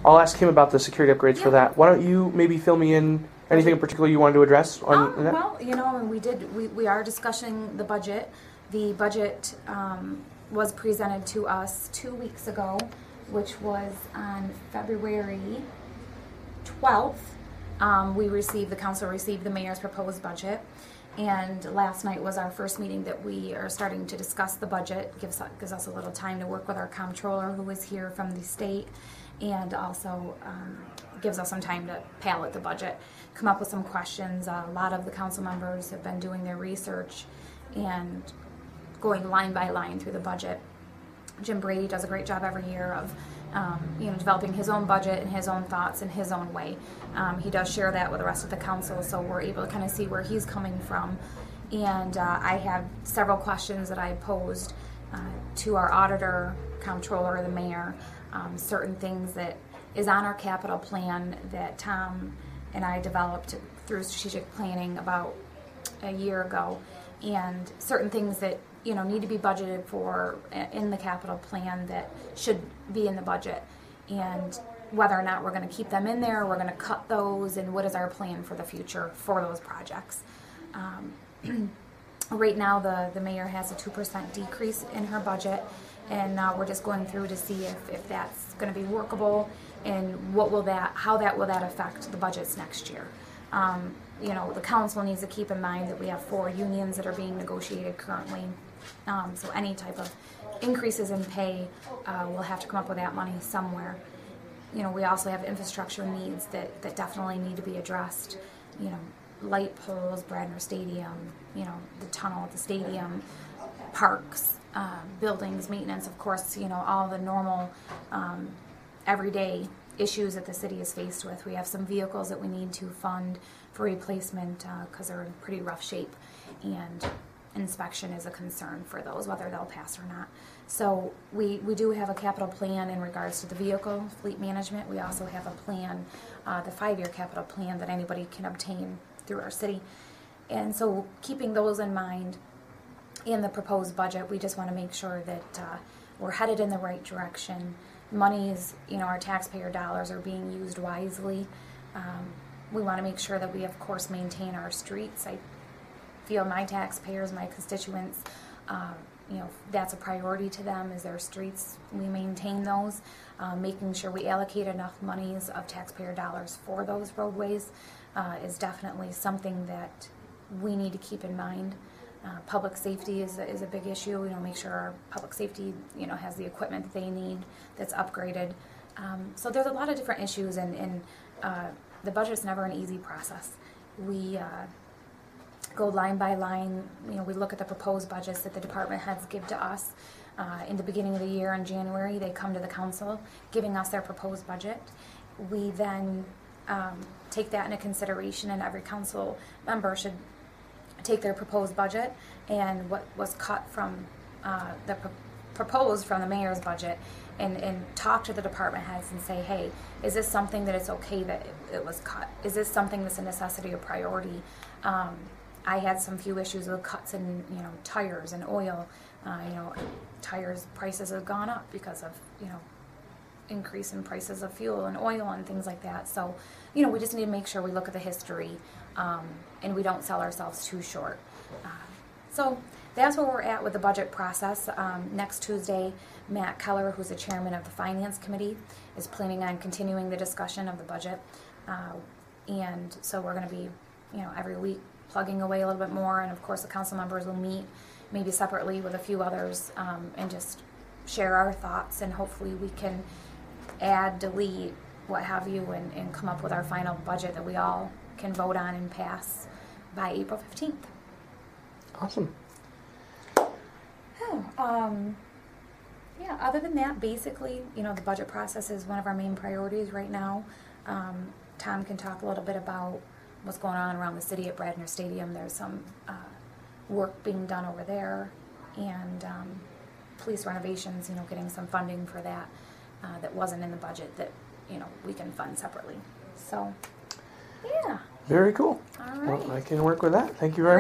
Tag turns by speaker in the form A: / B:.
A: I'll ask him about the security upgrades for that. Why don't you maybe fill me in anything in particular you wanted to address on that?
B: Well, we are discussing the budget. The budget was presented to us 2 weeks ago, which was on February 12th. The council received the mayor's proposed budget, and last night was our first meeting that we are starting to discuss the budget. Gives us a little time to work with our comptroller, who is here from the state, and also gives us some time to palette the budget, come up with some questions. A lot of the council members have been doing their research and going line by line through the budget. Jim Brady does a great job every year of developing his own budget and his own thoughts in his own way. He does share that with the rest of the council, so we're able to kind of see where he's coming from. And I have several questions that I posed to our auditor, comptroller, the mayor, certain things that is on our capital plan that Tom and I developed through strategic planning about a year ago, and certain things that need to be budgeted for in the capital plan that should be in the budget, and whether or not we're going to keep them in there, we're going to cut those, and what is our plan for the future for those projects. Right now the mayor has a 2% decrease in her budget, and we're just going through to see if that's going to be workable, and how that will affect the budgets next year. The council needs to keep in mind that we have 4 unions that are being negotiated currently. So any type of increases in pay, we'll have to come up with that money somewhere. We also have infrastructure needs that definitely need to be addressed. Light poles, Bradner Stadium, the tunnel at the stadium, parks, buildings, maintenance, of course, all the normal everyday issues that the city is faced with. We have some vehicles that we need to fund for replacement because they're in pretty rough shape, and inspection is a concern for those, whether they'll pass or not. So we do have a capital plan in regards to the vehicle fleet management. We also have a plan, the 5-year capital plan that anybody can obtain through our city. And so keeping those in mind in the proposed budget, we just want to make sure that we're headed in the right direction. Monies, our taxpayer dollars are being used wisely. We want to make sure that we, of course, maintain our streets. I feel my taxpayers, my constituents, that's a priority to them, is their streets. We maintain those, making sure we allocate enough monies of taxpayer dollars for those roadways is definitely something that we need to keep in mind. Public safety is a big issue. Make sure our public safety, has the equipment that they need, that's upgraded. So there's a lot of different issues, and the budget's never an easy process. We go line by line. We look at the proposed budgets that the department heads give to us in the beginning of the year in January. They come to the council giving us their proposed budget. We then take that into consideration, and every council member should take their proposed budget and what was cut from proposed from the mayor's budget, and talk to the department heads and say, hey, is this something that it's okay that it was cut? Is this something that's a necessity or priority? I had some few issues with cuts in tires and oil. Tires prices have gone up because of increase in prices of fuel and oil and things like that. So we just need to make sure we look at the history and we don't sell ourselves too short. So that's where we're at with the budget process. Next Tuesday, Matt Keller, who's the chairman of the Finance Committee, is planning on continuing the discussion of the budget. And so we're going to be, every week plugging away a little bit more. And of course, the council members will meet maybe separately with a few others and just share our thoughts. And hopefully we can add, delete, what have you, and come up with our final budget that we all can vote on and pass by April 15th.
A: Awesome.
B: Yeah, other than that, basically, the budget process is one of our main priorities right now. Tom can talk a little bit about what's going on around the city at Bradner Stadium. There's some work being done over there, and police renovations, getting some funding for that that wasn't in the budget that, we can fund separately. So, yeah.
A: Very cool.
B: All right.
A: Well, I can work with that. Thank you very much.